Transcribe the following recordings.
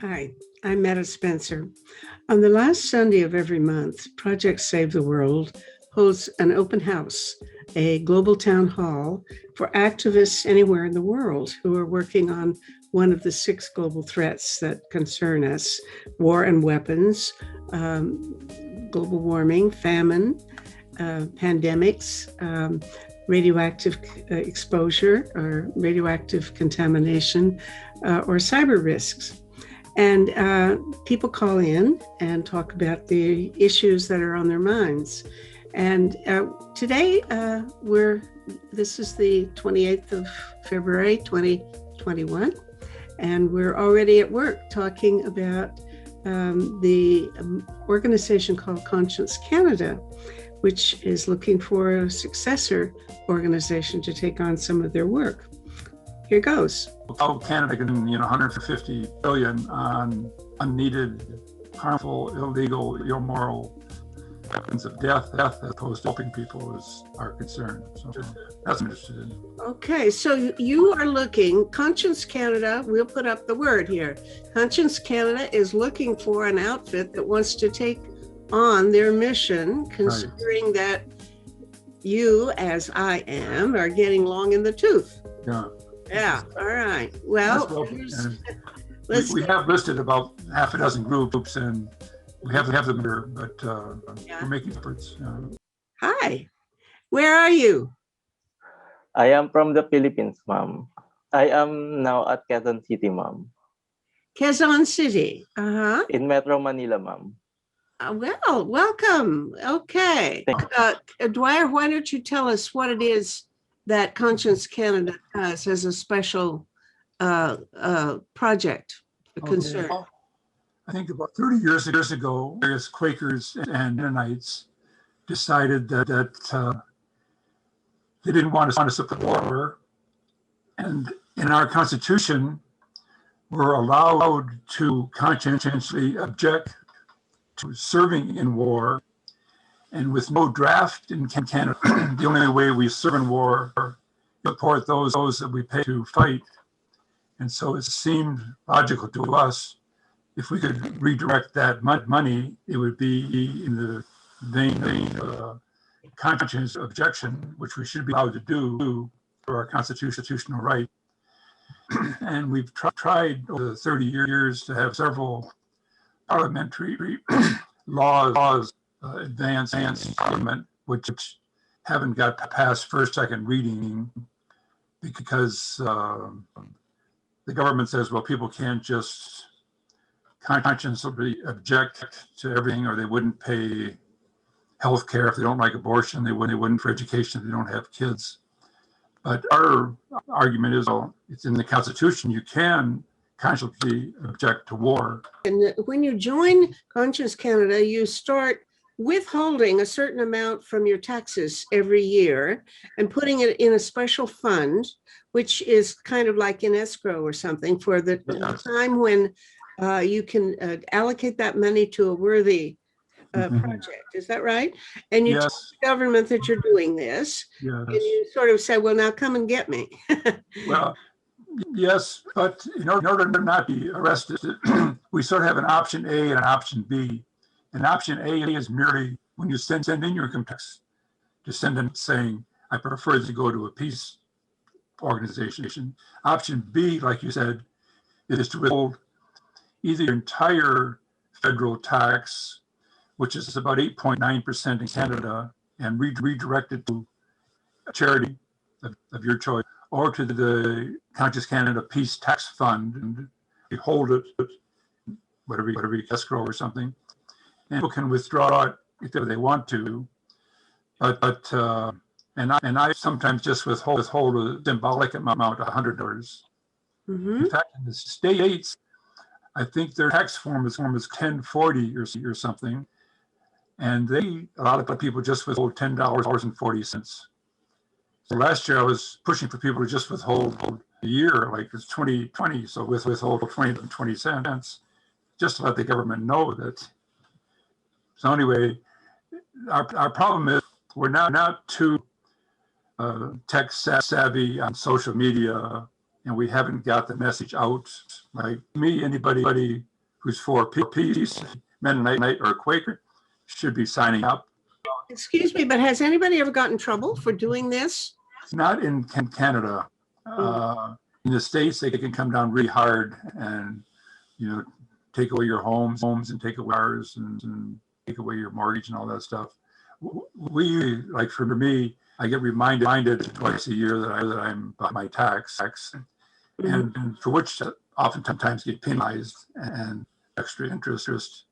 Hi, I'm Metta Spencer. On the last Sunday of every month, Project Save the World holds an open house, a global town hall for activists anywhere in the world who are working on one of the 6 global threats that concern us: war and weapons, global warming, famine, pandemics, radioactive exposure or radioactive contamination, or cyber risks. And people call in and talk about the issues that are on their minds. And today, this is the 28th of February, 2021, and we're already at work talking about the organization called Conscience Canada, which is looking for a successor organization to take on some of their work. Here goes. Oh, Canada can, 150 billion on unneeded, harmful, illegal, immoral weapons of death as opposed to helping people is our concern. So that's what I'm interested in. Okay, so you are looking, Conscience Canada, we'll put up the word here. Conscience Canada is looking for an outfit that wants to take on their mission, considering that you, as I am, are getting long in the tooth. Yeah, all right. Well, we have listed about half a dozen groups, and we have them here, but we're making efforts. Hi, where are you? I am from the Philippines, ma'am. I am now at Quezon City, ma'am. Quezon City, In Metro Manila, ma'am. Well, welcome. Okay. Dwyer, why don't you tell us what it is that Conscience Canada does as a special project, concern? I think about 30 years ago, various Quakers and Mennonites decided that they didn't want to support war. And in our Constitution, we're allowed to conscientiously object to serving in war. And with no draft in Canada, the only way we serve in war is support those that we pay to fight. And so it seemed logical to us, if we could redirect that money, it would be in the vein of conscience objection, which we should be allowed to do for our constitutional right. And we've tried over the 30 years to have several parliamentary laws advance parliament, which haven't got past first, second reading because the government says, well, people can't just conscientiously object to everything, or they wouldn't pay health care if they don't like abortion, they wouldn't for education if they don't have kids. But our argument is, well, it's in the Constitution, you can conscientiously object to war. And when you join Conscience Canada, you start withholding a certain amount from your taxes every year and putting it in a special fund, which is kind of like in escrow or something for the time when you can allocate that money to a worthy project. Is that right? And you tell the government that you're doing this, and you sort of say, well, now come and get me. Well, yes, but in order to not be arrested, we sort of have an option A and an option B. And option A is merely when you send in your income tax, to send in saying, I prefer to go to a peace organization. Option B, like you said, is to withhold either your entire federal tax, which is about 8.9% in Canada, and redirect it to a charity of your choice, or to the Conscious Canada Peace Tax Fund, and you hold it, whatever escrow or something. And people can withdraw it if they want to, but I sometimes just withhold a symbolic amount, $100. In fact, in the States, I think their tax form is 1040 or something, and a lot of people just withhold $10.40. So last year I was pushing for people to just withhold a year, like it's 2020, so withhold 20 cents, just to let the government know that. So anyway, our problem is we're not too tech savvy on social media, and we haven't got the message out. Like me, anybody who's for peace, Mennonite or Quaker, should be signing up. Excuse me, but has anybody ever gotten in trouble for doing this? Not in Canada. In the States, they can come down really hard and, take away your homes and take away ours and take away your mortgage and all that stuff. We, like for me, I get reminded twice a year that I'm behind my tax, and for which oftentimes get penalized and extra interest.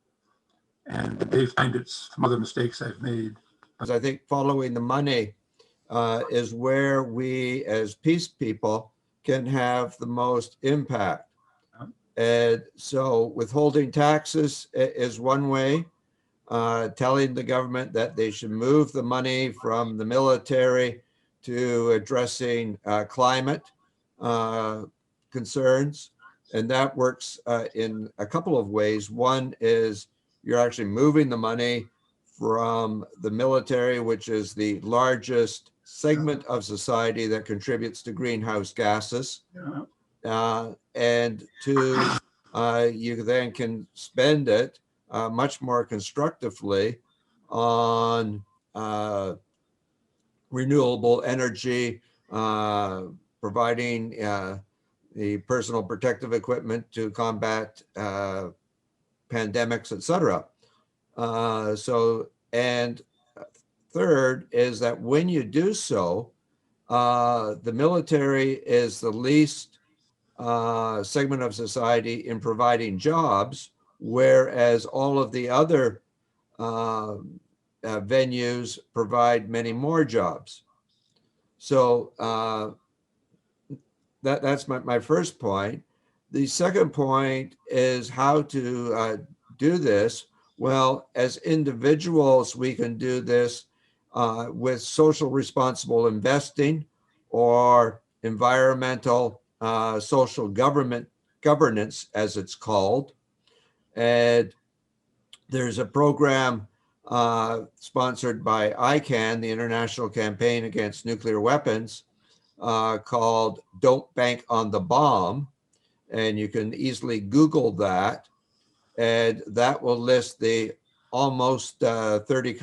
And they find it's some other mistakes I've made. I think following the money is where we as peace people can have the most impact. And so withholding taxes is one way, telling the government that they should move the money from the military to addressing climate concerns. And that works in a couple of ways. One is you're actually moving the money from the military, which is the largest segment of society that contributes to greenhouse gases. And you then can spend it much more constructively on renewable energy, providing the personal protective equipment to combat pandemics, etc. And third is that when you do so, the military is the least segment of society in providing jobs, whereas all of the other venues provide many more jobs. So that's my first point. The second point is how to do this. Well, as individuals, we can do this with social responsible investing or environmental social governance, as it's called. And there's a program sponsored by ICANN, the International Campaign Against Nuclear Weapons, called Don't Bank on the Bomb. And you can easily Google that. And that will list the almost 30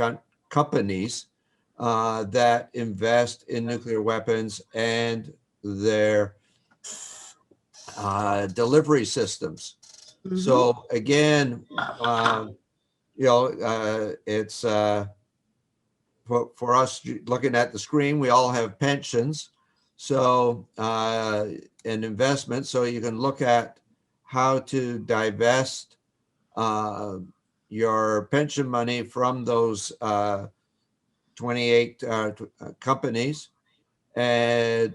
companies that invest in nuclear weapons and their delivery systems. Mm-hmm. So again, it's for us looking at the screen, we all have pensions. So and investments, so you can look at how to divest your pension money from those 28 companies. And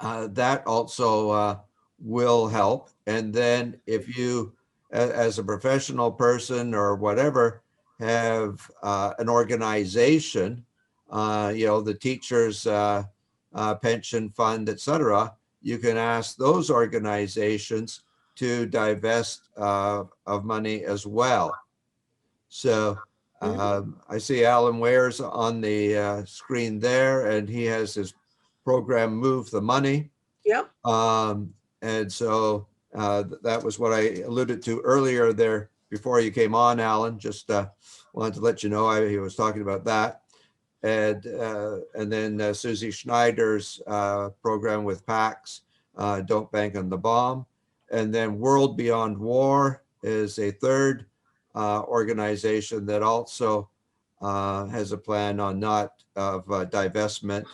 that also will help. And then if you, as a professional person or whatever, have an organization, the teachers' pension fund, etc., you can ask those organizations to divest of money as well. So I see Alan Ware's on the screen there, and he has his program Move the Money. Yep. And so that was what I alluded to earlier there before you came on, Alan. Just wanted to let you know he was talking about that. And then Susie Schneider's program with PACS, Don't Bank on the Bomb. And then World Beyond War is a third organization that also has a plan on not of divestment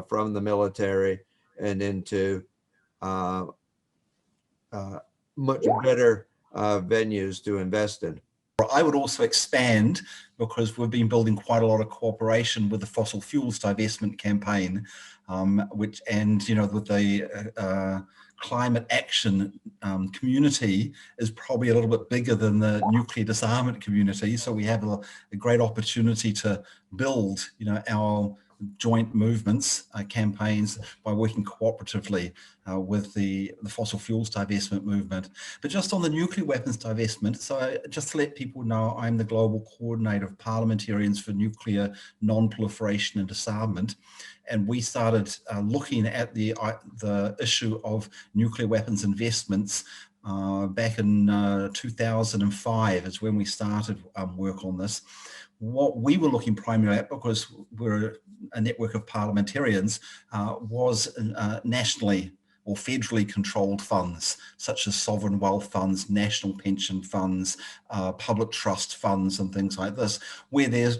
from the military and into much better venues to invest in. I would also expand, because we've been building quite a lot of cooperation with the fossil fuels divestment campaign, with the climate action community is probably a little bit bigger than the nuclear disarmament community. So we have a great opportunity to build, our joint movements, campaigns by working cooperatively with the fossil fuels divestment movement. But just on the nuclear weapons divestment, so just to let people know, I'm the Global Coordinator of Parliamentarians for Nuclear Non-Proliferation and Disarmament. And we started looking at the issue of nuclear weapons investments back in 2005 is when we started work on this. What we were looking primarily at, because we're a network of parliamentarians, was nationally or federally controlled funds, such as sovereign wealth funds, national pension funds, public trust funds, and things like this, where there's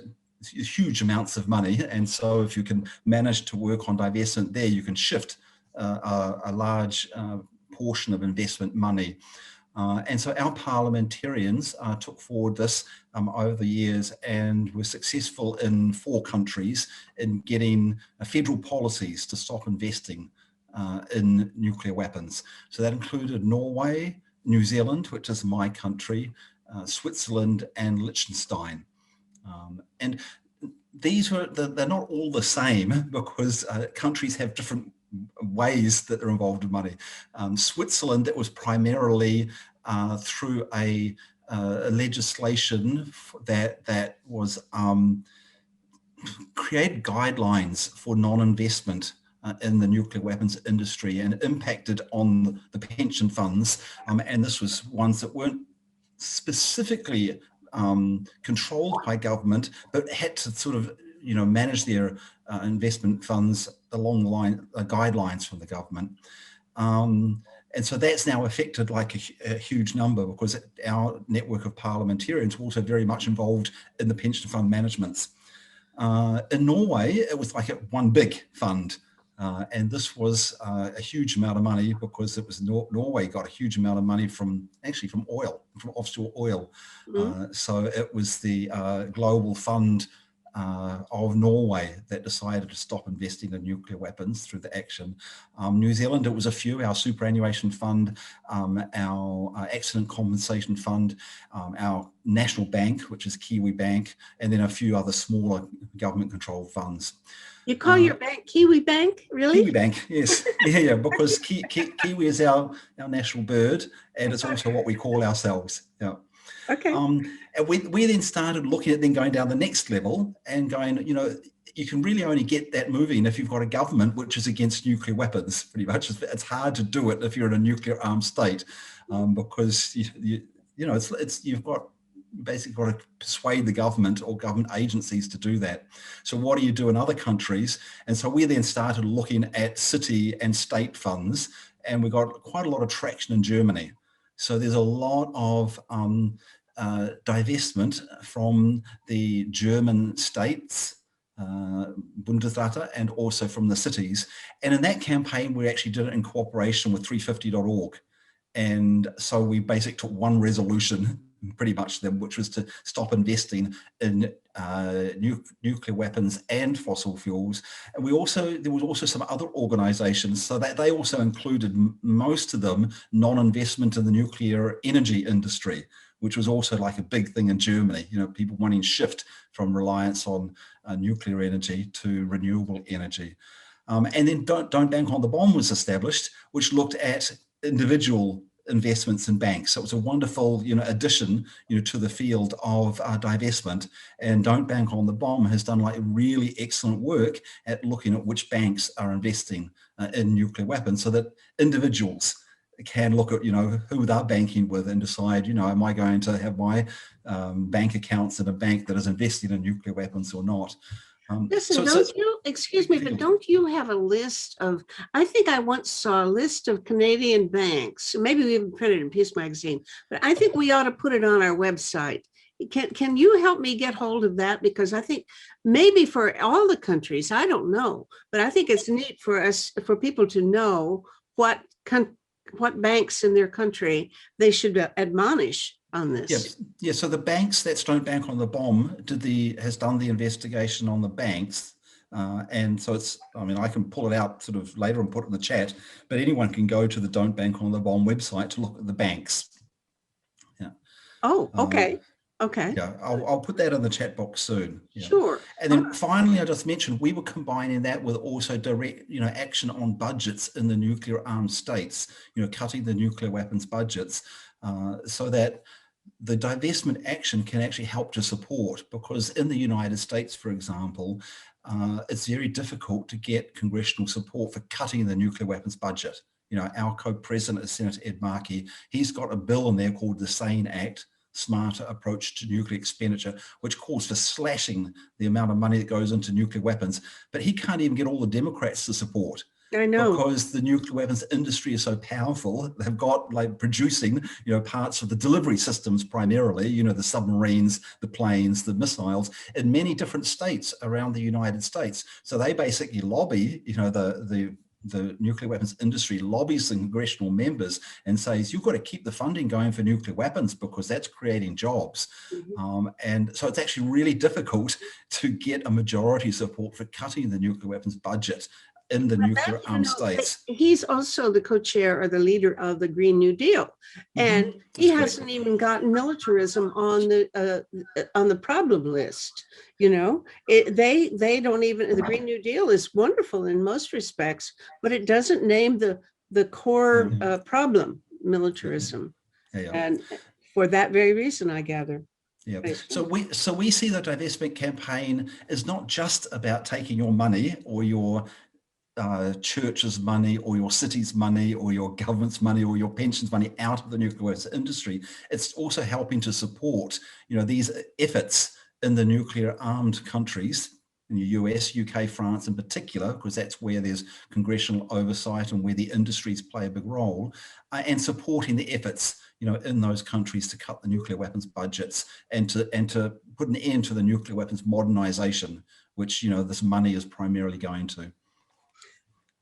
huge amounts of money. And so if you can manage to work on divestment there, you can shift a large portion of investment money. And so our parliamentarians took forward this over the years and were successful in 4 countries in getting federal policies to stop investing in nuclear weapons. So that included Norway, New Zealand, which is my country, Switzerland, and Liechtenstein. And these were, they're not all the same, because countries have different ways that they're involved in money. Switzerland, it was primarily through a legislation that was created guidelines for non-investment in the nuclear weapons industry, and impacted on the pension funds. And this was ones that weren't specifically controlled by government, but had to sort of, manage their investment funds along the line, guidelines from the government. And so that's now affected like a huge number, because our network of parliamentarians were also very much involved in the pension fund managements. In Norway, it was like one big fund. And this was a huge amount of money, because it was Norway got a huge amount of money from oil, from offshore oil. Mm-hmm. So it was the global fund of Norway that decided to stop investing in nuclear weapons through the action. New Zealand, it was a few, our superannuation fund, our accident compensation fund, our national bank, which is Kiwi Bank, and then a few other smaller government controlled funds. You call your bank Kiwi Bank, really? Kiwi Bank, yes. Yeah, because Kiwi is our national bird, and it's also what we call ourselves. Yeah. Okay. And we then started looking at then going down the next level and going, you can really only get that moving if you've got a government which is against nuclear weapons, pretty much. It's hard to do it if you're in a nuclear armed state, because you've basically got to persuade the government or government agencies to do that. So what do you do in other countries? And so we then started looking at city and state funds, and we got quite a lot of traction in Germany. So there's a lot of divestment from the German states, Bundesräte, and also from the cities. And in that campaign, we actually did it in cooperation with 350.org. And so we basically took one resolution, pretty much then, which was to stop investing in nuclear weapons and fossil fuels. And there was also some other organizations, so that they also included, most of them, non-investment in the nuclear energy industry, which was also like a big thing in Germany. People wanting to shift from reliance on nuclear energy to renewable energy. And then Don't Bank on the Bomb was established, which looked at individual investments in banks. So it was a wonderful, addition, to the field of divestment. And Don't Bank on the Bomb has done like really excellent work at looking at which banks are investing in nuclear weapons, so that individuals can look at, who they're banking with and decide, am I going to have my bank accounts in a bank that is investing in nuclear weapons or not? Listen, excuse me, but don't you have a list of, I think I once saw a list of Canadian banks, maybe we even printed it in Peace Magazine, but I think we ought to put it on our website. Can you help me get hold of that? Because I think maybe for all the countries, I don't know, but I think it's neat for people to know what banks in their country they should admonish on this. Yeah. So the banks, that's Don't Bank on the Bomb, has done the investigation on the banks, and so I can pull it out sort of later and put it in the chat, but anyone can go to the Don't Bank on the Bomb website to look at the banks. Yeah. Oh, okay. Okay. Yeah, I'll put that in the chat box soon. Yeah. Sure. And then finally, I just mentioned we were combining that with also direct, action on budgets in the nuclear armed states, cutting the nuclear weapons budgets, so that the divestment action can actually help to support, because in the United States, for example, it's very difficult to get congressional support for cutting the nuclear weapons budget. our co-president is Senator Ed Markey. He's got a bill in there called the SANE Act, Smarter Approach to Nuclear Expenditure, which calls for slashing the amount of money that goes into nuclear weapons. But he can't even get all the Democrats to support. I know. Because the nuclear weapons industry is so powerful. They've got like producing, parts of the delivery systems primarily, the submarines, the planes, the missiles in many different states around the United States. So they basically lobby, the nuclear weapons industry lobbies the congressional members and says, you've got to keep the funding going for nuclear weapons because that's creating jobs. And so it's actually really difficult to get a majority support for cutting the nuclear weapons budget in the nuclear armed states. He's also the co-chair or the leader of the Green New Deal, and he hasn't even gotten militarism on the problem list. They don't even. The Green New Deal is wonderful in most respects, but it doesn't name the core problem, militarism, and for that very reason, I gather. Yeah. So we see the divestment campaign is not just about taking your money or your church's money or your city's money or your government's money or your pensions money out of the nuclear weapons industry. It's also helping to support, these efforts in the nuclear armed countries, in the US, UK, France in particular, because that's where there's congressional oversight and where the industries play a big role, and supporting the efforts, in those countries to cut the nuclear weapons budgets and to put an end to the nuclear weapons modernization, which, this money is primarily going to.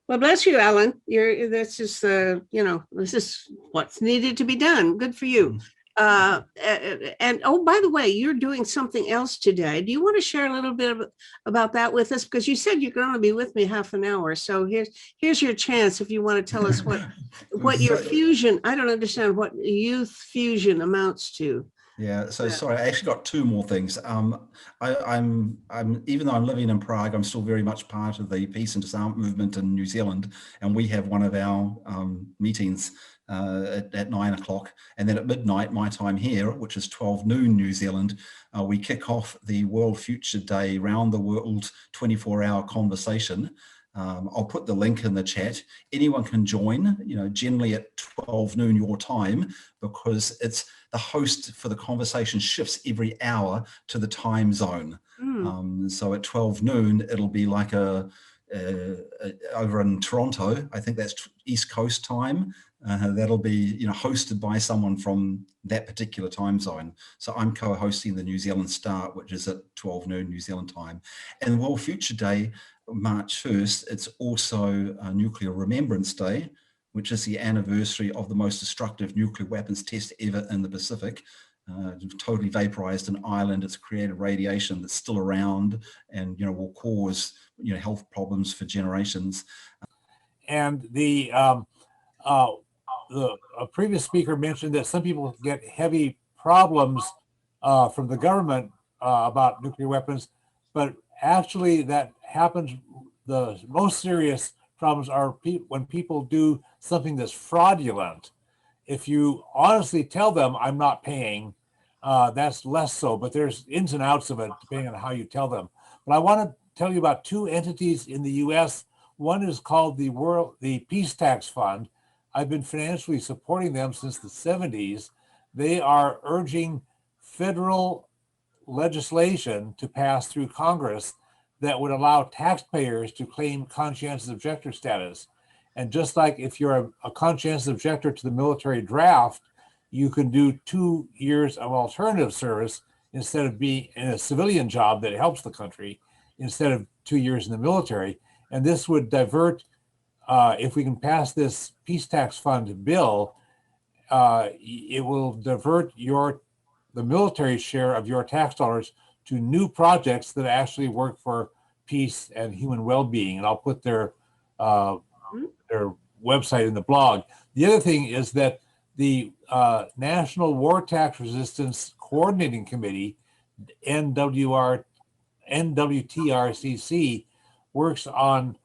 Well, bless you, Alan. This is this is what's needed to be done. Good for you. And oh, by the way, you're doing something else today. Do you want to share a little bit about that with us? Because you said you're going to be with me half an hour. So here's your chance if you want to tell us what your fusion. I don't understand what youth fusion amounts to. Yeah, so sorry, I actually got two more things. I'm even though I'm living in Prague, I'm still very much part of the peace and disarmament movement in New Zealand, and we have one of our meetings at 9 o'clock, and then at midnight, my time here, which is 12 noon New Zealand, we kick off the World Future Day round the world 24-hour conversation. I'll put the link in the chat. Anyone can join, generally at 12 noon your time, because it's the host for the conversation shifts every hour to the time zone. So at 12 noon, it'll be like over in Toronto, I think that's East Coast time. That'll be hosted by someone from that particular time zone. So I'm co-hosting the New Zealand Start, which is at 12 noon New Zealand time. And World Future Day, March 1st, it's also a Nuclear Remembrance Day, which is the anniversary of the most destructive nuclear weapons test ever in the Pacific. Totally vaporized in Ireland. It's created radiation that's still around and will cause health problems for generations. And the previous speaker mentioned that some people get heavy problems from the government about nuclear weapons, but actually that happens. The most serious problems are when people do something that's fraudulent. If you honestly tell them, I'm not paying, that's less so, but there's ins and outs of it depending on how you tell them. But I want to tell you about two entities in the US. One is called the Peace Tax Fund. I've been financially supporting them since the 70s. They are urging federal legislation to pass through Congress that would allow taxpayers to claim conscientious objector status. And just like if you're a conscientious objector to the military draft, you can do 2 years of alternative service instead of being in a civilian job that helps the country, instead of 2 years in the military. And this would divert, if we can pass this Peace Tax Fund bill, it will divert the military share of your tax dollars to new projects that actually work for peace and human well-being. And I'll put their website in the blog. The other thing is that the National War Tax Resistance Coordinating Committee, NWTRCC, works on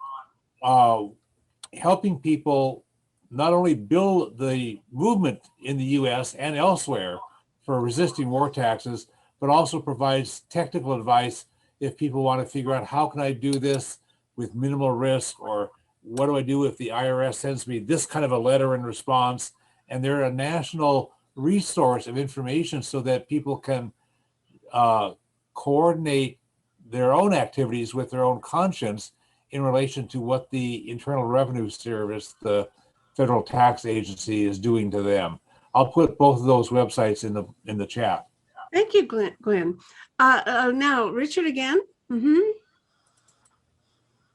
helping people not only build the movement in the US and elsewhere for resisting war taxes, but also provides technical advice if people want to figure out how can I do this with minimal risk, or what do I do if the IRS sends me this kind of a letter in response? And they're a national resource of information so that people can coordinate their own activities with their own conscience in relation to what the Internal Revenue Service, the federal tax agency, is doing to them. I'll put both of those websites in the chat. Thank you, Glenn. Now, Richard again.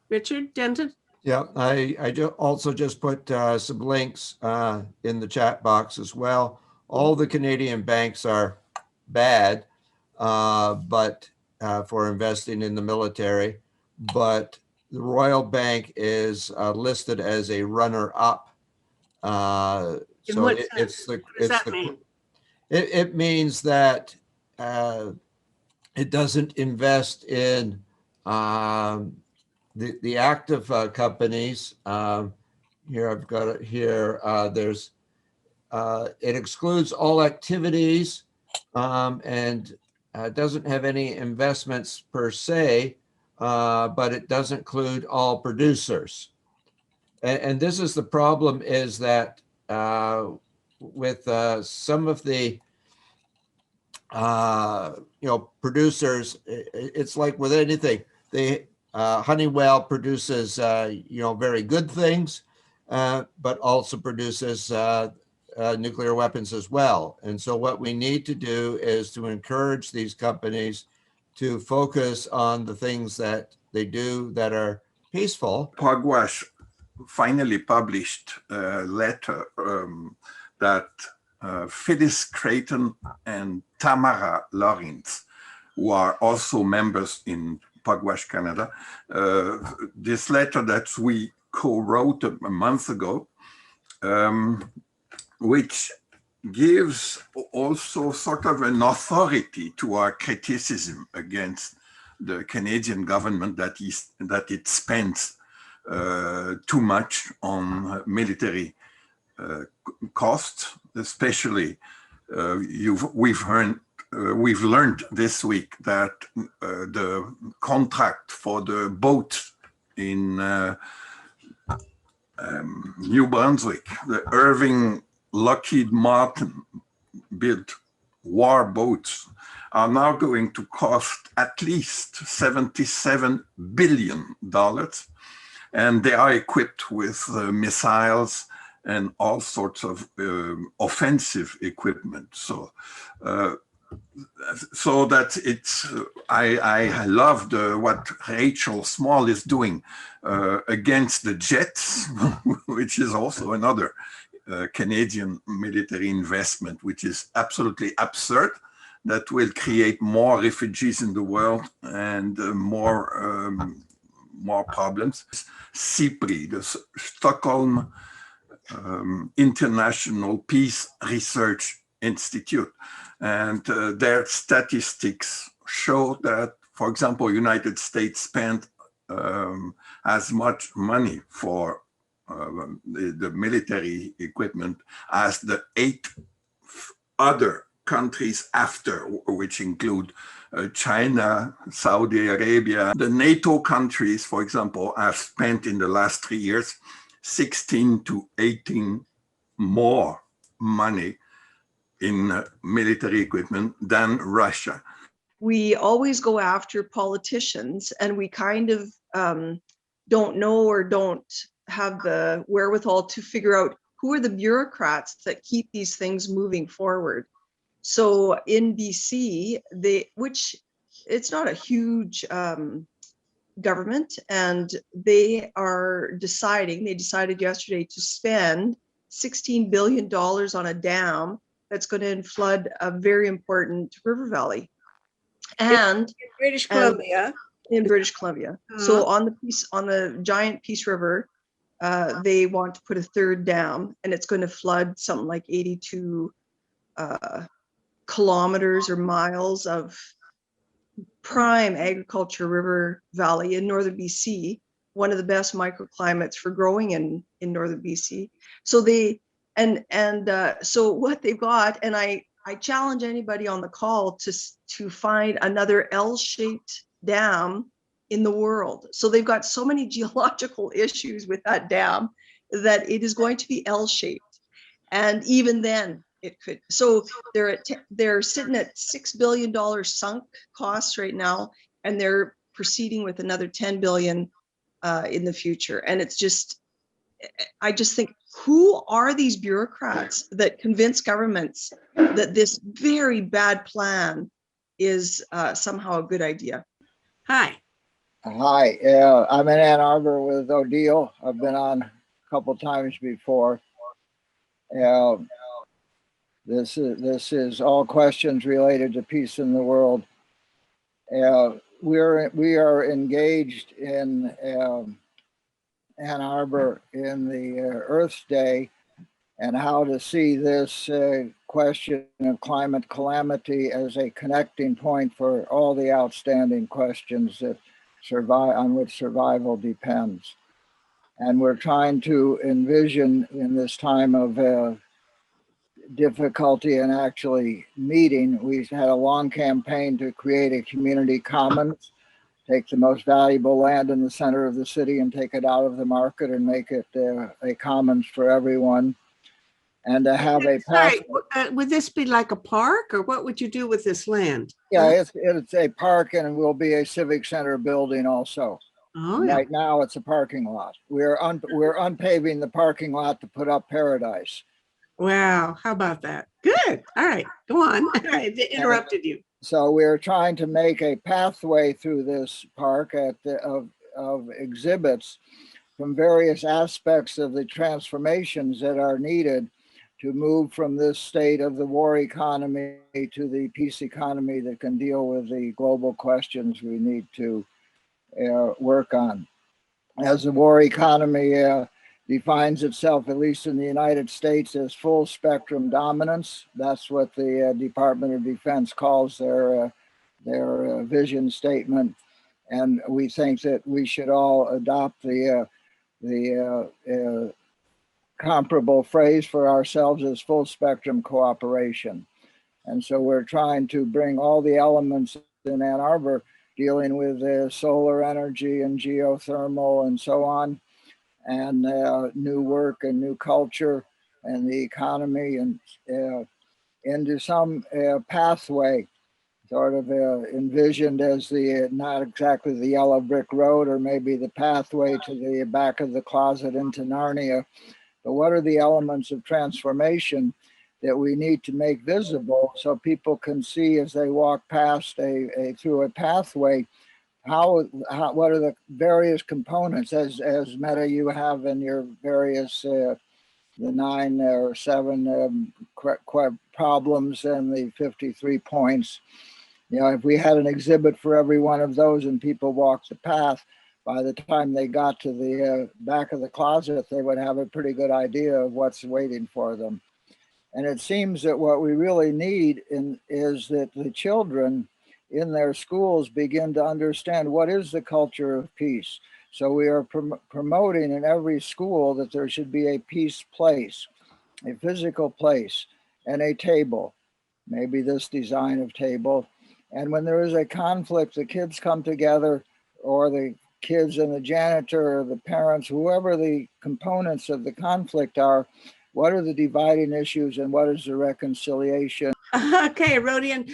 Richard Denton. Yeah, I also just put some links in the chat box as well. All the Canadian banks are bad, but for investing in the military, but the Royal Bank is listed as a runner-up. In what sense? What does that mean? It means that it doesn't invest in the active companies. Here I've got it here. There's it excludes all activities and doesn't have any investments per se, but it does include all producers. And this is the problem, is that with some of the producers, it's like with anything. They Honeywell produces very good things, but also produces nuclear weapons as well. And so what we need to do is to encourage these companies to focus on the things that they do that are peaceful. Pugwash finally published a letter that Phyllis Creighton and Tamara Lawrence, who are also members in Pugwash Canada, this letter that we co-wrote a month ago, which gives also sort of an authority to our criticism against the Canadian government that it spends too much on military costs, especially we've learned this week that the contract for the boat in New Brunswick, the Irving Lockheed Martin built war boats, are now going to cost at least $77 billion. And they are equipped with missiles and all sorts of offensive equipment. So that it's, I love what Rachel Small is doing against the jets, which is also another Canadian military investment, which is absolutely absurd, that will create more refugees in the world and more problems. SIPRI, the Stockholm International Peace Research Institute, and their statistics show that, for example, United States spent as much money for the military equipment as the 8 other countries after, which include China, Saudi Arabia. The NATO countries, for example, have spent in the last 3 years 16 to 18 more money in military equipment than Russia. We always go after politicians, and we kind of don't know or don't have the wherewithal to figure out who are the bureaucrats that keep these things moving forward. So in BC, which it's not a huge government, and they decided yesterday to spend $16 billion on a dam that's going to flood a very important river valley. And in British Columbia. So on the giant Peace River, they want to put a third dam, and it's going to flood something like 82 kilometers or miles of prime agriculture river valley in northern BC, one of the best microclimates for growing in northern BC. So so what they've got, and I challenge anybody on the call to find another L-shaped dam in the world. So they've got so many geological issues with that dam that it is going to be L-shaped. And even then it could. So they're sitting at $6 billion sunk costs right now, and they're proceeding with another 10 billion in the future. And it's just, I just think, who are these bureaucrats that convince governments that this very bad plan is somehow a good idea? Hi. Hi, I'm in Ann Arbor with Odile. I've been on a couple times before. This is all questions related to peace in the world. We are engaged in Ann Arbor in the Earth Day, and how to see this question of climate calamity as a connecting point for all the outstanding questions that on which survival depends. And we're trying to envision in this time of difficulty in actually meeting. We've had a long campaign to create a community commons, take the most valuable land in the center of the city and take it out of the market and make it a commons for everyone. And to have a Sorry, would this be like a park, or what would you do with this land? Yeah, it's a park, and it will be a civic center building also. Oh, yeah. Right now, it's a parking lot. We're unpaving the parking lot to put up Paradise. Wow, how about that? Good. All right, go on. I interrupted you. So we're trying to make a pathway through this park of exhibits from various aspects of the transformations that are needed to move from this state of the war economy to the peace economy that can deal with the global questions we need to work on. As the war economy defines itself, at least in the United States, as full spectrum dominance, that's what the Department of Defense calls their vision statement. And we think that we should all adopt the comparable phrase for ourselves as full spectrum cooperation. And so we're trying to bring all the elements in Ann Arbor dealing with solar energy and geothermal and so on, and new work and new culture and the economy, and into some pathway sort of envisioned as the not exactly the yellow brick road, or maybe the pathway to the back of the closet into Narnia. But what are the elements of transformation that we need to make visible so people can see as they walk past through a pathway, what are the various components, as Meta you have in your various the 9 or 7 problems and the 53 points. You know, if we had an exhibit for every one of those and people walked the path, by the time they got to the back of the closet, they would have a pretty good idea of what's waiting for them. And it seems that what we really need is that the children in their schools begin to understand what is the culture of peace. So we are promoting in every school that there should be a peace place, a physical place, and a table, maybe this design of table. And when there is a conflict, the kids come together, or the kids and the janitor or the parents, whoever the components of the conflict are, what are the dividing issues and what is the reconciliation? Okay, Rodian,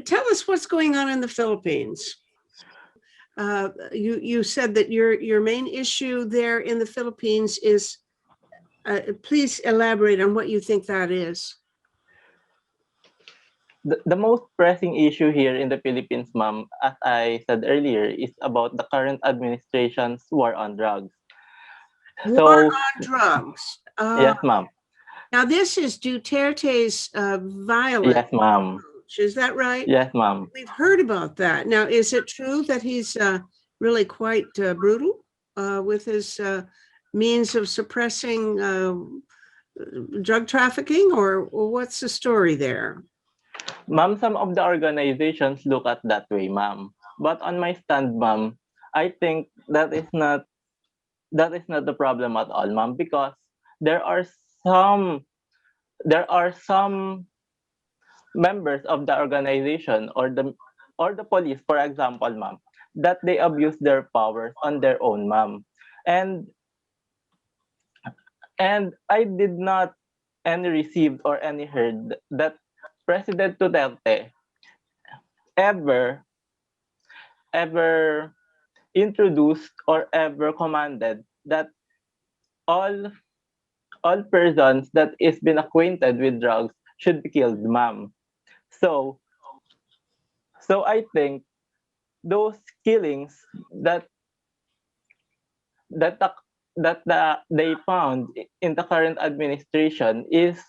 tell us what's going on in the Philippines. You said that your main issue there in the Philippines is, please elaborate on what you think that is. The most pressing issue here in the Philippines, ma'am, as I said earlier, is about the current administration's war on drugs. War on drugs. Yes, ma'am. Now, this is Duterte's violent Yes, ma'am. approach. Is that right? Yes, ma'am. We've heard about that. Now, is it true that he's really quite brutal with his means of suppressing drug trafficking, or what's the story there? Ma'am, some of the organizations look at that way, ma'am. But on my stand, ma'am, I think that is not the problem at all, ma'am, because there are some members of the organization or the police, for example, ma'am, that they abuse their powers on their own, ma'am. And I did not any received or any heard that President Duterte ever ever introduced or ever commanded that all all persons that is been acquainted with drugs should be killed, ma'am. So I think those killings that that the, they found in the current administration is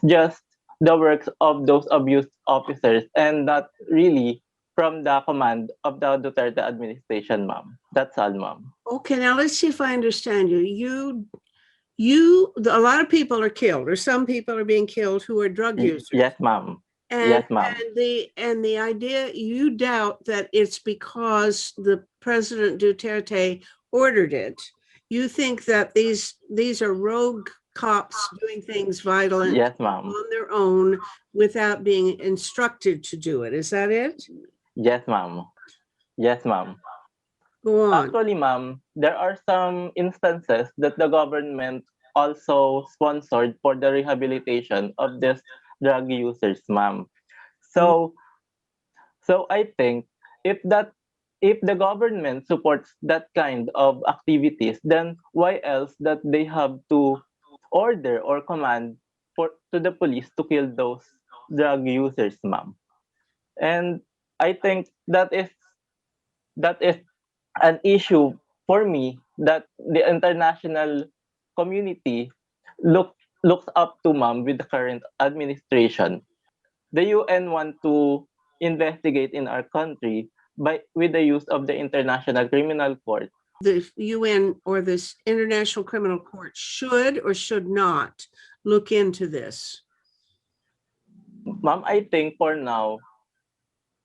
just the works of those abused officers and not really from the command of the Duterte administration, ma'am. That's all, ma'am. Okay, now let's see if I understand you. A lot of people are killed, or some people are being killed who are drug users. Yes, ma'am. And, Yes, ma'am. and the idea, you doubt that it's because the President Duterte ordered it. You think that these are rogue cops doing things violent Yes, ma'am. on their own without being instructed to do it. Is that it? Yes, ma'am. Yes, ma'am. Go on. Actually, ma'am, there are some instances that the government also sponsored for the rehabilitation of these drug users, ma'am. So I think if the government supports that kind of activities, then why else that they have to order or command to the police to kill those drug users, ma'am? And I think that is an issue for me that the international community looks up to, ma'am, with the current administration. The UN want to investigate in our country with the use of the International Criminal Court. The UN or this International Criminal Court should or should not look into this? Ma'am, I think for now,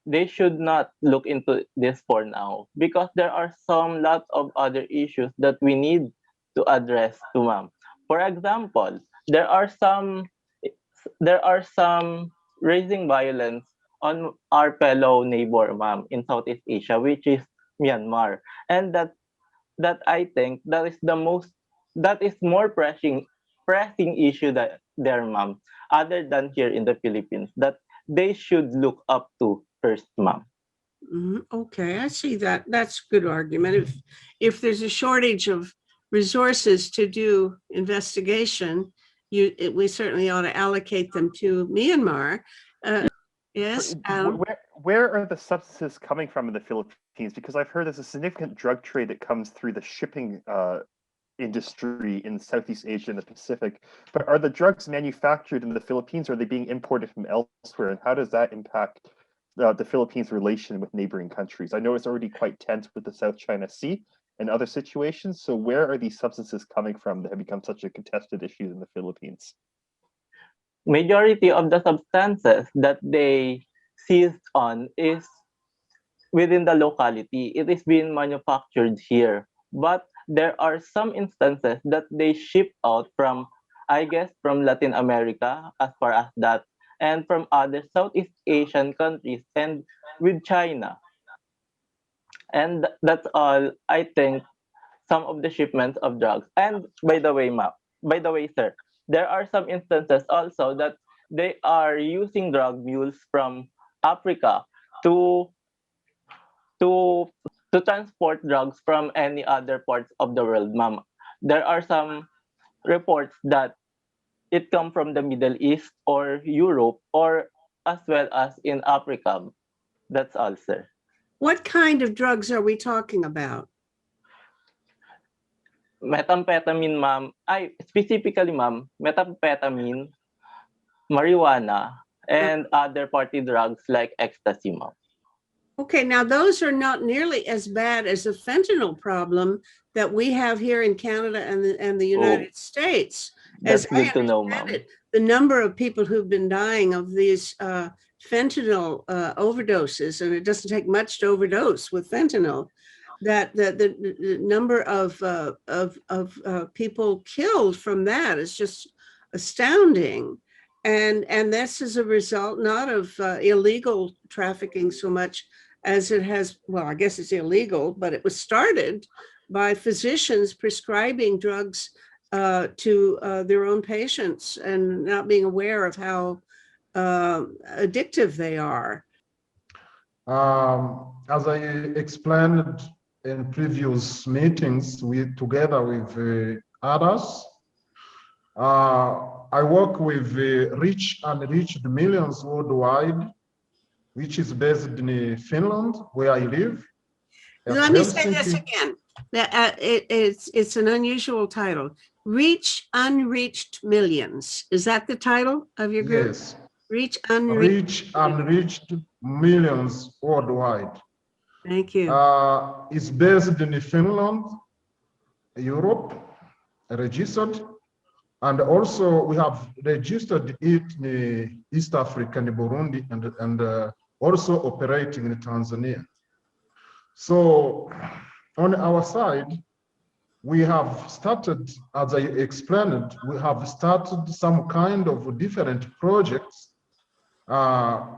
they should not look into this for now because there are some lot of other issues that we need to address to, ma'am. For example, there are some raising violence on our fellow neighbor, ma'am, in Southeast Asia, which is Myanmar. And that I think that is more pressing issue that there, ma'am, other than here in the Philippines, that they should look up to first, ma'am. Okay, I see that. That's a good argument. If there's a shortage of resources to do investigation, we certainly ought to allocate them to Myanmar. Yes. Where are the substances coming from in the Philippines? Because I've heard there's a significant drug trade that comes through the shipping industry in Southeast Asia and the Pacific. But are the drugs manufactured in the Philippines, or are they being imported from elsewhere? And how does that impact the Philippines' relation with neighboring countries? I know it's already quite tense with the South China Sea and other situations. So where are these substances coming from that have become such a contested issue in the Philippines? Majority of the substances that they seized on is within the locality. It is being manufactured here. But there are some instances that they ship out from, I guess, from Latin America, as far as that, and from other Southeast Asian countries and with China. And that's all, I think, some of the shipments of drugs. And by the way, sir, there are some instances also that they are using drug mules from Africa to transport drugs from any other parts of the world, ma'am. There are some reports that it come from the Middle East or Europe, or as well as in Africa. That's all, sir. What kind of drugs are we talking about? Methamphetamine, ma'am. Specifically, ma'am, methamphetamine, marijuana, and other party drugs like ecstasy, ma'am. Okay, now those are not nearly as bad as the fentanyl problem that we have here in Canada and the United States. That's good to know, ma'am. The number of people who've been dying of these fentanyl overdoses, and it doesn't take much to overdose with fentanyl, that the number of people killed from that is just astounding. And this is a result not of illegal trafficking so much as it has, well, I guess it's illegal, but it was started by physicians prescribing drugs to their own patients and not being aware of how addictive they are. As I explained in previous meetings together with others, I work with Reach Unreached Millions Worldwide, which is based in Finland, where I live. Let me say this again. It's an unusual title. Reach Unreached Millions. Is that the title of your group? Yes. Reach Unreached. Reach Unreached Millions Worldwide. Thank you. It's based in Finland, Europe, registered. And also we have registered it in East Africa, in Burundi, and also operating in Tanzania. So on our side, we have started, as I explained, we have started some kind of different projects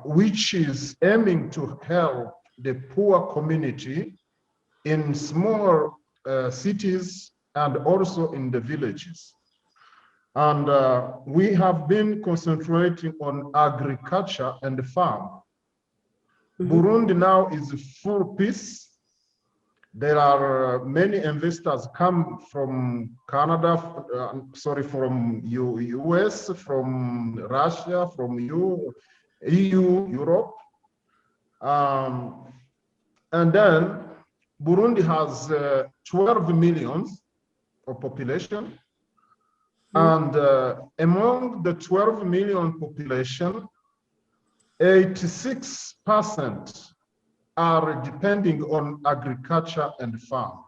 which is aiming to help the poor community in small cities and also in the villages. And we have been concentrating on agriculture and farm. Burundi now is full peace. There are many investors come from Canada, from US, from Russia, from EU, Europe. And then Burundi has 12 millions of population. And among the 12 million population, 86% are depending on agriculture and farm.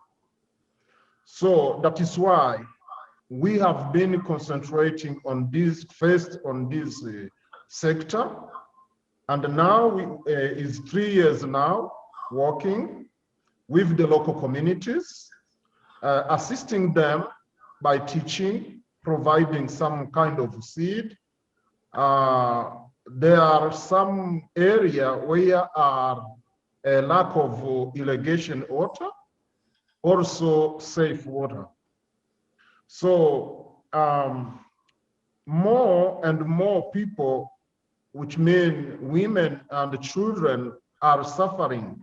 So that is why we have been concentrating on this, first on this sector. And now is 3 years now working with the local communities, assisting them by teaching, providing some kind of seed. There are some area where are a lack of irrigation water, also safe water. So more and more people, which mean women and children, are suffering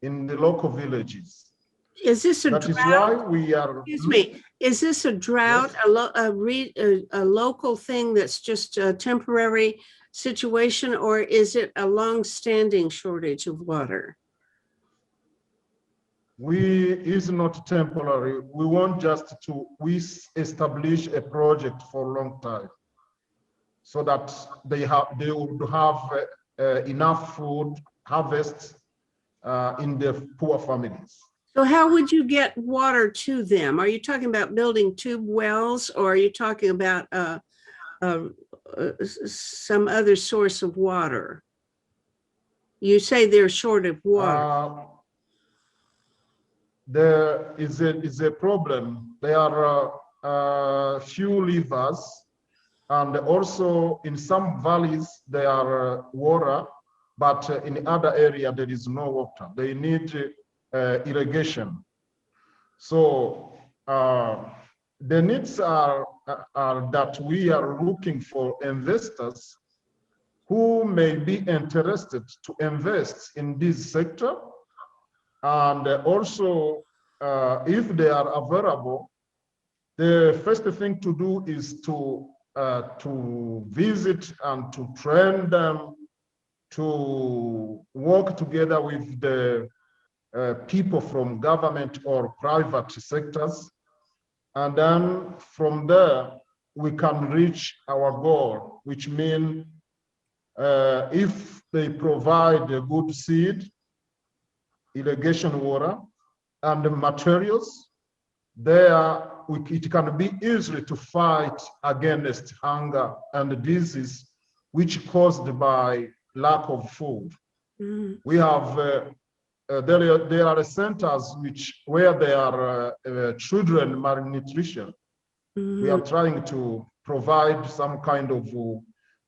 in the local villages. Is this a drought? That is why we are. Excuse me. Is this a drought, yes, a local thing that's just a temporary situation, or is it a long-standing shortage of water? It's not temporary. We want just to establish a project for a long time, so that they would have enough food harvest in their poor families. So how would you get water to them? Are you talking about building tube wells, or are you talking about some other source of water? You say they're short of water. There is a problem. There are few rivers, and also in some valleys there are water, but in other area there is no water. They need irrigation. So the needs are that we are looking for investors who may be interested to invest in this sector, and also if they are available, the first thing to do is to visit and to train them to work together with the people from government or private sectors. And then from there, we can reach our goal, which means if they provide a good seed, irrigation water, and the materials, it can be easy to fight against hunger and disease, which caused by lack of food. We have there are centers where there are children malnutrition. We are trying to provide some kind of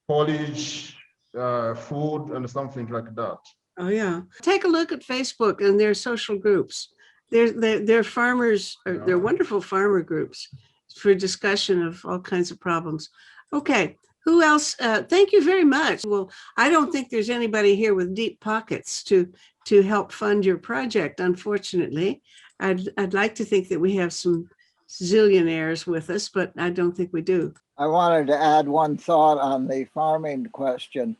porridge, food, and something like that. Oh, yeah. Take a look at Facebook and their social groups. They're farmers, they're wonderful farmer groups for discussion of all kinds of problems. Okay, who else? Thank you very much. Well, I don't think there's anybody here with deep pockets to help fund your project, unfortunately. I'd like to think that we have some zillionaires with us, but I don't think we do. I wanted to add one thought on the farming question.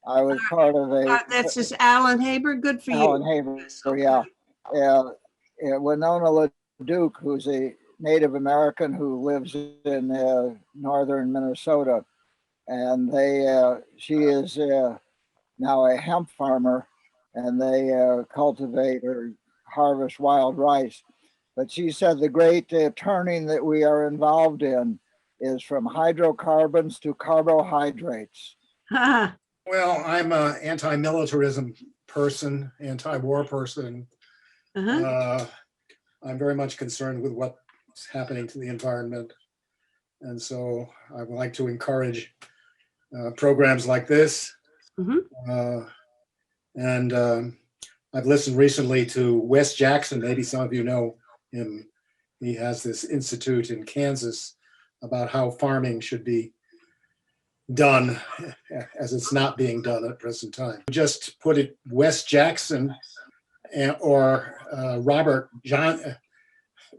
I was part of a That's just Alan Haber. Good for Alan you. Haber, Yes, okay. yeah. Winona LaDuke, who's a Native American who lives in northern Minnesota, and she is now a hemp farmer, and they cultivate or harvest wild rice. But she said the great turning that we are involved in is from hydrocarbons to carbohydrates. Well, I'm an anti-militarism person, anti-war person. I'm very much concerned with what's happening to the environment. And so I would like to encourage programs like this. I've listened recently to Wes Jackson. Maybe some of you know him. He has this institute in Kansas about how farming should be done as it's not being done at present time. Just put it, Wes Jackson or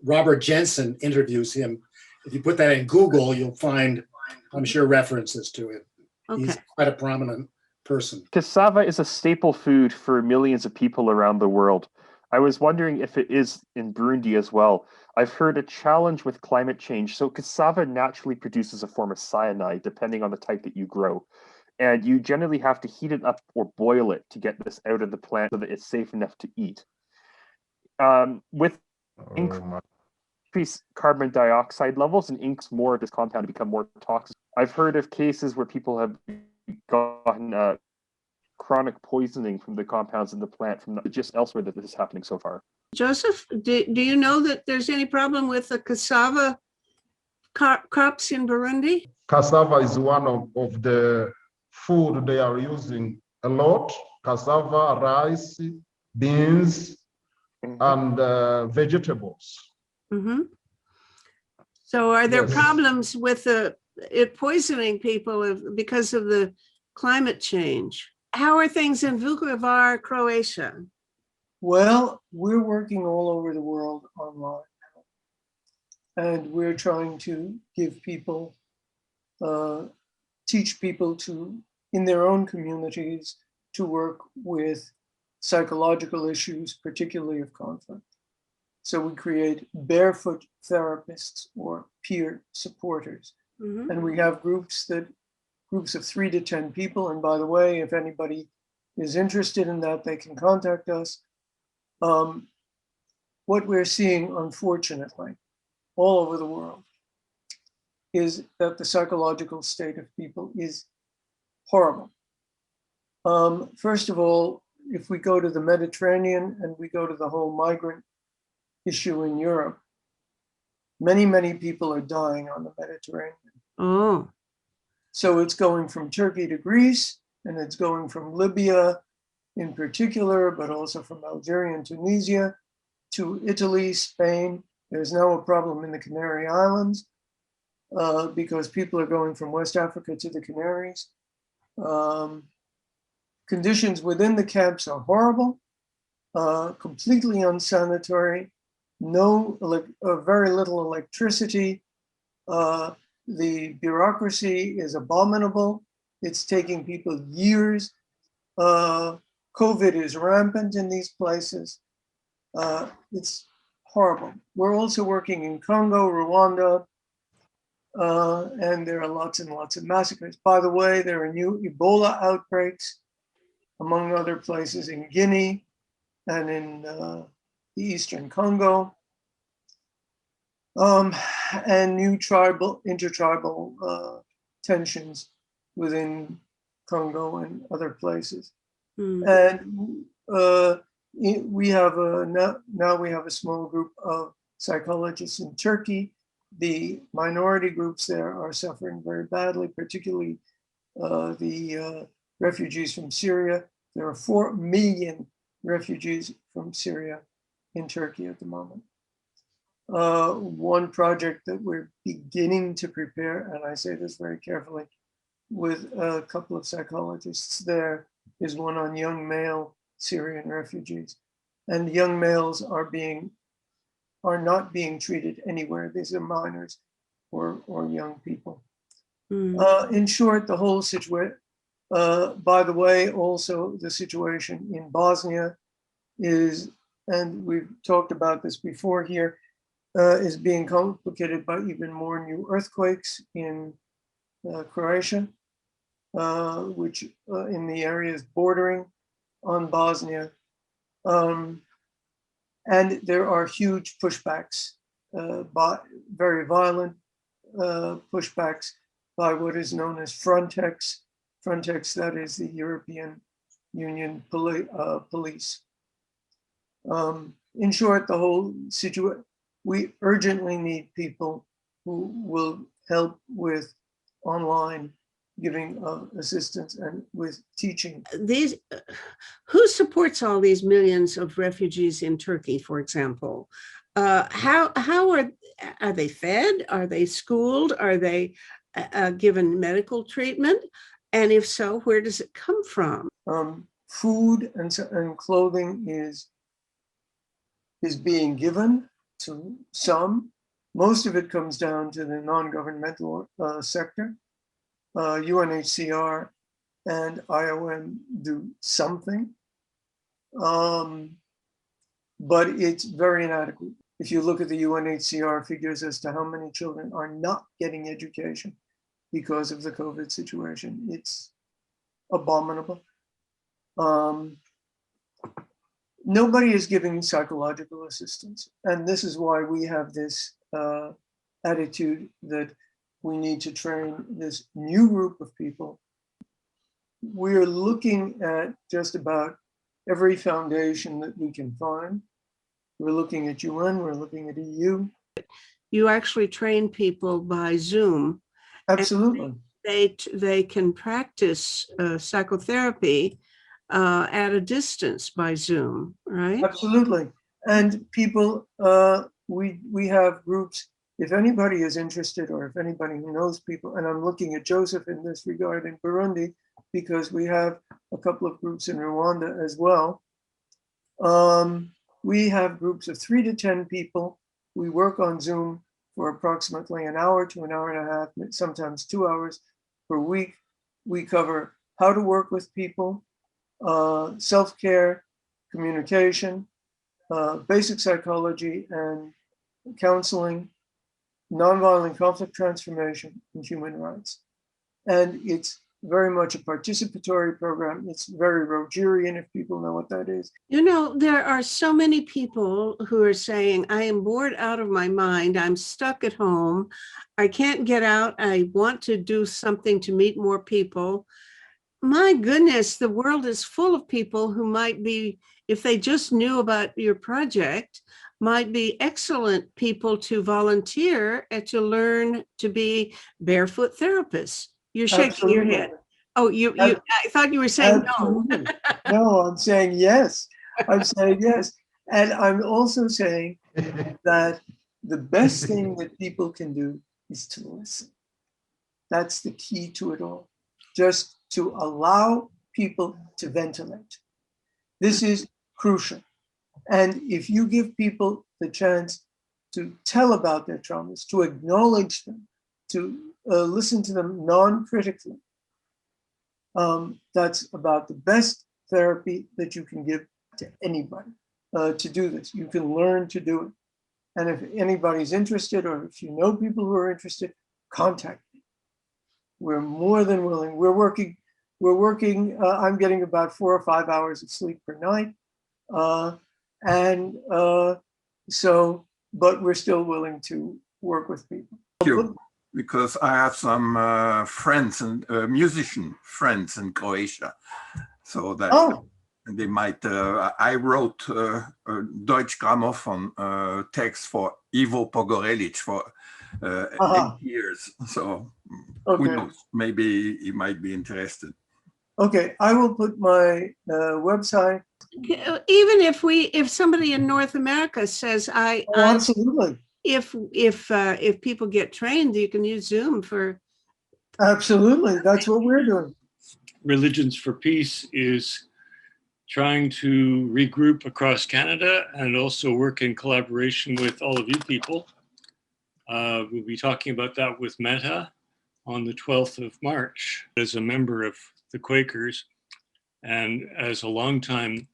Robert Jensen interviews him. If you put that in Google, you'll find, I'm sure, references to it. Okay. He's quite a prominent person. Cassava is a staple food for millions of people around the world. I was wondering if it is in Burundi as well. I've heard a challenge with climate change. So cassava naturally produces a form of cyanide, depending on the type that you grow. And you generally have to heat it up or boil it to get this out of the plant so that it's safe enough to eat. With increased carbon dioxide levels and inks more of this compound to become more toxic. I've heard of cases where people have gotten chronic poisoning from the compounds in the plant from just elsewhere that this is happening so far. Joseph, do you know that there's any problem with the cassava crops in Burundi? Cassava is one of the food they are using a lot. Cassava, rice, beans, and vegetables. So are there problems with it poisoning people because of the climate change? How are things in Vukovar, Croatia? Well, we're working all over the world online now. And we're trying to give people, teach people to, in their own communities, to work with psychological issues, particularly of conflict. So we create barefoot therapists or peer supporters. And we have groups of 3 to 10 people. And by the way, if anybody is interested in that, they can contact us. What we're seeing, unfortunately, all over the world is that the psychological state of people is horrible. First of all, if we go to the Mediterranean and we go to the whole migrant issue in Europe, many, many people are dying on the Mediterranean. So it's going from Turkey to Greece, and it's going from Libya in particular, but also from Algeria and Tunisia to Italy, Spain. There's now a problem in the Canary Islands because people are going from West Africa to the Canaries. Conditions within the camps are horrible, completely unsanitary, very little electricity. The bureaucracy is abominable. It's taking people years. COVID is rampant in these places. It's horrible. We're also working in Congo, Rwanda, and there are lots and lots of massacres. By the way, there are new Ebola outbreaks, among other places in Guinea and in the Eastern Congo. And new intertribal tensions within Congo and other places. And we have now we have a small group of psychologists in Turkey. The minority groups there are suffering very badly, particularly the refugees from Syria. There are 4 million refugees from Syria in Turkey at the moment. One project that we're beginning to prepare, and I say this very carefully, with a couple of psychologists there, is one on young male Syrian refugees. And young males are not being treated anywhere. These are minors or young people. In short, the whole situation, by the way, also the situation in Bosnia is, and we've talked about this before here, is being complicated by even more new earthquakes in Croatia, which in the areas bordering on Bosnia. And there are huge pushbacks, very violent pushbacks by what is known as Frontex. Frontex, that is the European Union police. In short, the whole situation, we urgently need people who will help with online giving assistance and with teaching. Who supports all these millions of refugees in Turkey, for example? How are they fed? Are they schooled? Are they given medical treatment? And if so, where does it come from? Food and clothing is being given to some. Most of it comes down to the non-governmental sector. UNHCR and IOM do something, but it's very inadequate. If you look at the UNHCR figures as to how many children are not getting education because of the COVID situation, it's abominable. Nobody is giving psychological assistance. And this is why we have this attitude that we need to train this new group of people. We're looking at just about every foundation that we can find. We're looking at UN, we're looking at EU. You actually train people by Zoom. Absolutely. They can practice psychotherapy at a distance by Zoom, right? Absolutely. And people, we have groups. If anybody is interested, or if anybody who knows people, and I'm looking at Joseph in this regard in Burundi, because we have a couple of groups in Rwanda as well. We have groups of 3 to 10 people. We work on Zoom for approximately an hour to an hour and a half, sometimes 2 hours per week. We cover how to work with people, self-care, communication, basic psychology and counseling, nonviolent conflict transformation, and human rights. And it's very much a participatory program. It's very Rogerian, if people know what that is. You know, there are so many people who are saying, I am bored out of my mind. I'm stuck at home. I can't get out. I want to do something to meet more people. My goodness, the world is full of people who might be, if they just knew about your project, might be excellent people to volunteer and to learn to be barefoot therapists. You're shaking Absolutely. your head. Oh, I thought you were saying Absolutely. no. No, I'm saying yes. I'm saying yes. And I'm also saying that the best thing that people can do is to listen. That's the key to it all. Just to allow people to ventilate. This is crucial. And if you give people the chance to tell about their traumas, to acknowledge them, to listen to them non-critically, that's about the best therapy that you can give to anybody to do this. You can learn to do it. And if anybody's interested, or if you know people who are interested, contact me. We're more than willing. We're working, I'm getting about 4 or 5 hours of sleep per night. But we're still willing to work with people. Thank you. Because I have some friends and musician friends in Croatia, so that they might. I wrote Deutsch Grammophon text for Ivo Pogorelic for 8 years, so who knows? Maybe he might be interested. Okay, I will put my website. Even if somebody in North America says, Absolutely. If people get trained, you can use Zoom for. Absolutely, that's what we're doing. Religions for Peace is trying to regroup across Canada and also work in collaboration with all of you people. We'll be talking about that with Meta on the 12th of March as a member of the Quakers and as a longtime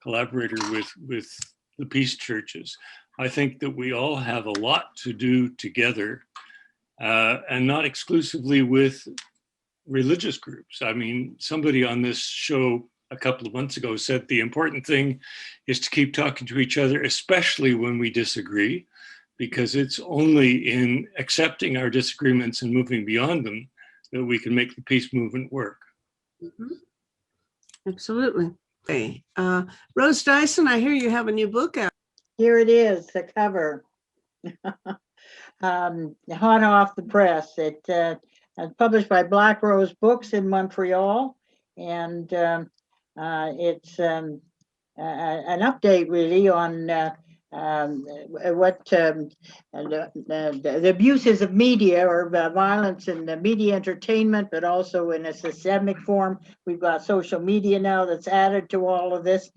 collaborator with the peace churches. I think that we all have a lot to do together and not exclusively with religious groups. I mean, somebody on this show a couple of months ago said the important thing is to keep talking to each other, especially when we disagree, because it's only in accepting our disagreements and moving beyond them that we can make the peace movement work. Mm-hmm. Absolutely. Okay. Rose Dyson, I hear you have a new book out. Here it is, the cover. Hot off the press. It's published by Black Rose Books in Montreal, and it's an update really on what the abuses of media or violence in the media entertainment, but also in a systemic form. We've got social media now that's added to all of this.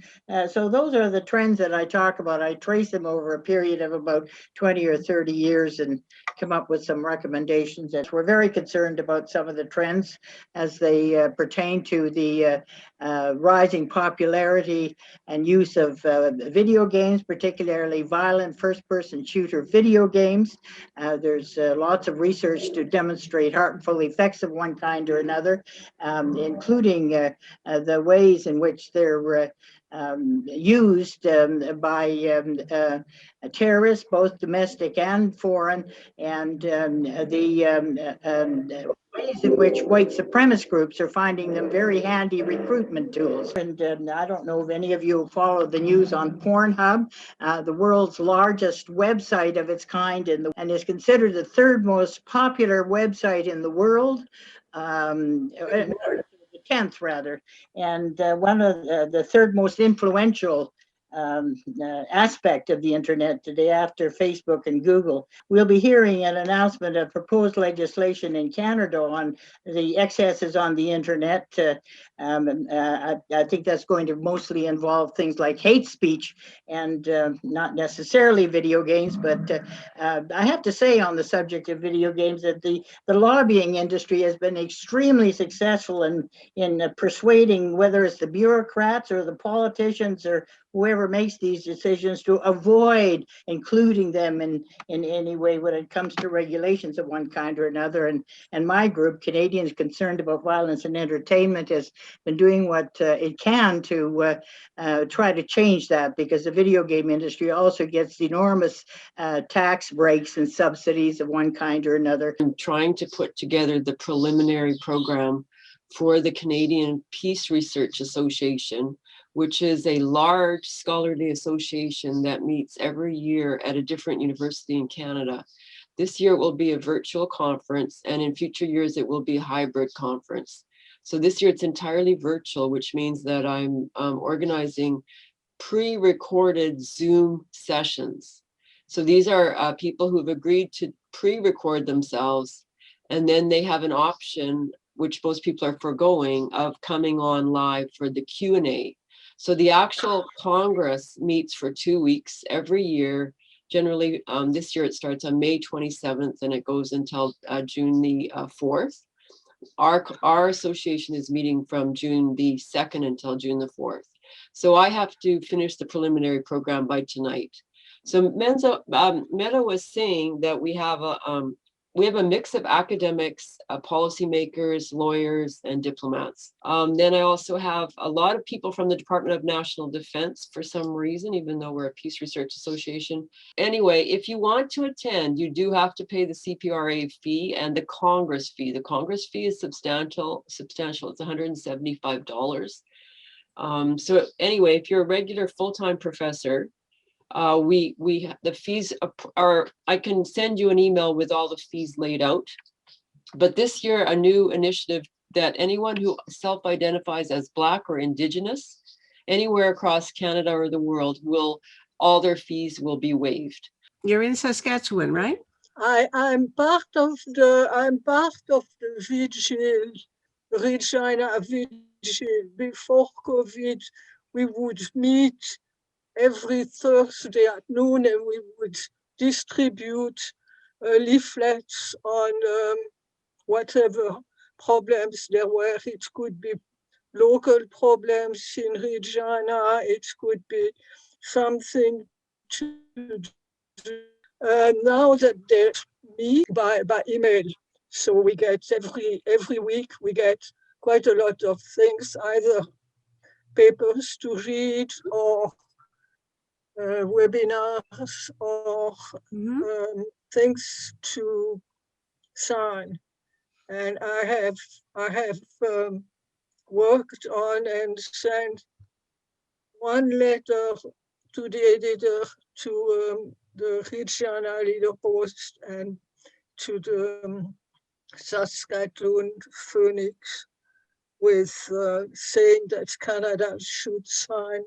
So those are the trends that I talk about. I trace them over a period of about 20 or 30 years and come up with some recommendations. And we're very concerned about some of the trends as they pertain to the rising popularity and use of video games, particularly violent first-person shooter video games. There's lots of research to demonstrate harmful effects of one kind or another, including the ways in which they're used by terrorists, both domestic and foreign, and the ways in which white supremacist groups are finding them very handy recruitment tools. And I don't know if any of you follow the news on Pornhub, the world's largest website of its kind, and is considered the third most popular website in the world. The 10th rather, and one of the third most influential aspect of the internet today after Facebook and Google. We'll be hearing an announcement of proposed legislation in Canada on the excesses on the internet. I think that's going to mostly involve things like hate speech and not necessarily video games, but I have to say on the subject of video games that the lobbying industry has been extremely successful in persuading, whether it's the bureaucrats or the politicians or whoever makes these decisions, to avoid including them in any way when it comes to regulations of one kind or another. And my group, Canadians Concerned About Violence in Entertainment, has been doing what it can to try to change that, because the video game industry also gets enormous tax breaks and subsidies of one kind or another. I'm trying to put together the preliminary program for the Canadian Peace Research Association, which is a large scholarly association that meets every year at a different university in Canada. This year it will be a virtual conference, and in future years it will be a hybrid conference. So this year it's entirely virtual, which means that I'm organizing pre-recorded Zoom sessions. So these are people who've agreed to pre-record themselves, and then they have an option, which most people are foregoing, of coming on live for the Q&A. So the actual Congress meets for 2 weeks every year. Generally, this year it starts on May 27th and it goes until June the 4th. Our association is meeting from June the 2nd until June the 4th. So I have to finish the preliminary program by tonight. So Meta was saying that we have a mix of academics, policymakers, lawyers, and diplomats. Then I also have a lot of people from the Department of National Defense for some reason, even though we're a Peace Research Association. Anyway, if you want to attend, you do have to pay the CPRA fee and the Congress fee. The Congress fee is substantial. It's $175. So anyway, if you're a regular full-time professor, the fees are, I can send you an email with all the fees laid out. But this year, a new initiative that anyone who self-identifies as Black or Indigenous anywhere across Canada or the world all their fees will be waived. You're in Saskatchewan, right? I'm part of the vigil, Regina vigil. Before COVID, we would meet every Thursday at noon and we would distribute leaflets on whatever problems there were. It could be local problems in Regina, it could be something to do. Now that they meet by email, so we get every week we get quite a lot of things, either papers to read or webinars or things to sign. And I have worked on and sent one letter to the editor, to the Regina Leader Post and to the Saskatchewan Phoenix with saying that Canada should sign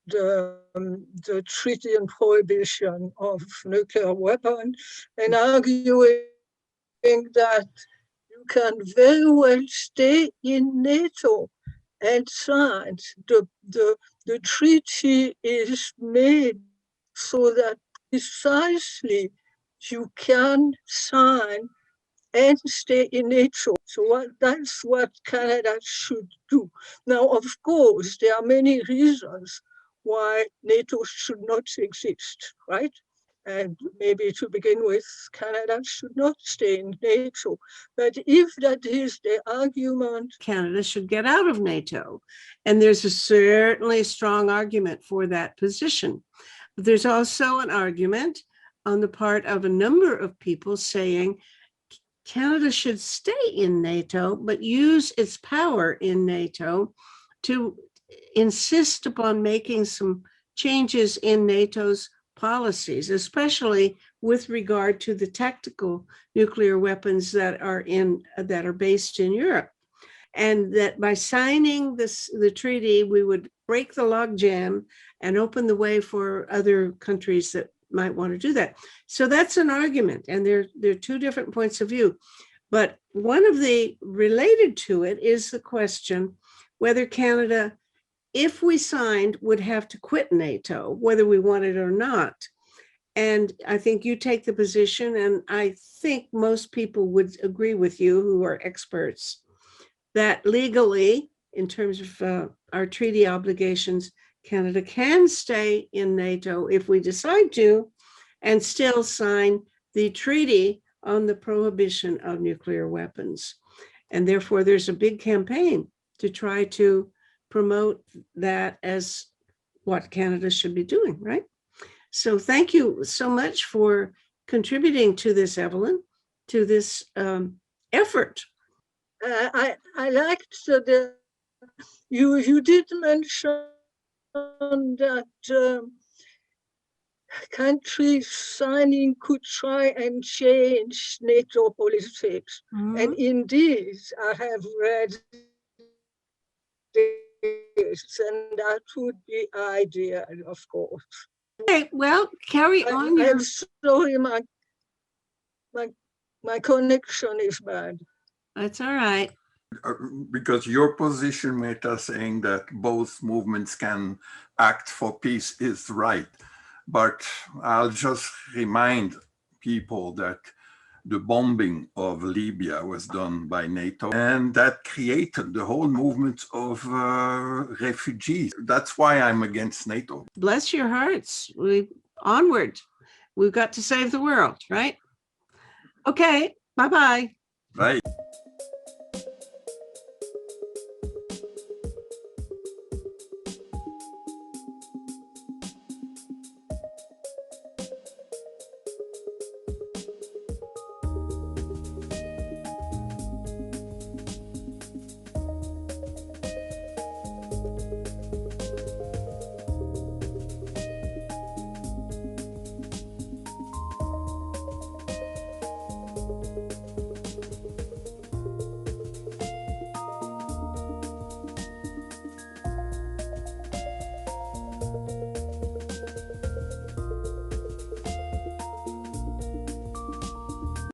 the treaty on prohibition of nuclear weapons, and arguing that you can very well stay in NATO and sign. The treaty is made so that precisely you can sign and stay in NATO. So that's what Canada should do. Now, of course, there are many reasons why NATO should not exist, right? And maybe to begin with, Canada should not stay in NATO. But if that is the argument, Canada should get out of NATO. And there's certainly a strong argument for that position. But there's also an argument on the part of a number of people saying Canada should stay in NATO, but use its power in NATO to insist upon making some changes in NATO's policies, especially with regard to the tactical nuclear weapons that are based in Europe. And that by signing the treaty, we would break the logjam and open the way for other countries that might want to do that. So that's an argument, and there are two different points of view. But one of the related to it is the question whether Canada, if we signed, would have to quit NATO, whether we want it or not. And I think you take the position, and I think most people would agree with you who are experts, that legally, in terms of our treaty obligations, Canada can stay in NATO if we decide to, and still sign the treaty on the prohibition of nuclear weapons. And therefore, there's a big campaign to try to promote that as what Canada should be doing, right? So thank you so much for contributing to this, Evelyn, to this effort. I liked that you did mention that countries signing could try and change NATO politics. And indeed, I have read this, and that would be ideal, of course. Okay, well, carry on. I'm sorry, my connection is bad. That's all right. Because your position, Meta, saying that both movements can act for peace is right. But I'll just remind people that the bombing of Libya was done by NATO, and that created the whole movement of refugees. That's why I'm against NATO. Bless your hearts. Onward. We've got to save the world, right? Okay, bye-bye. Right.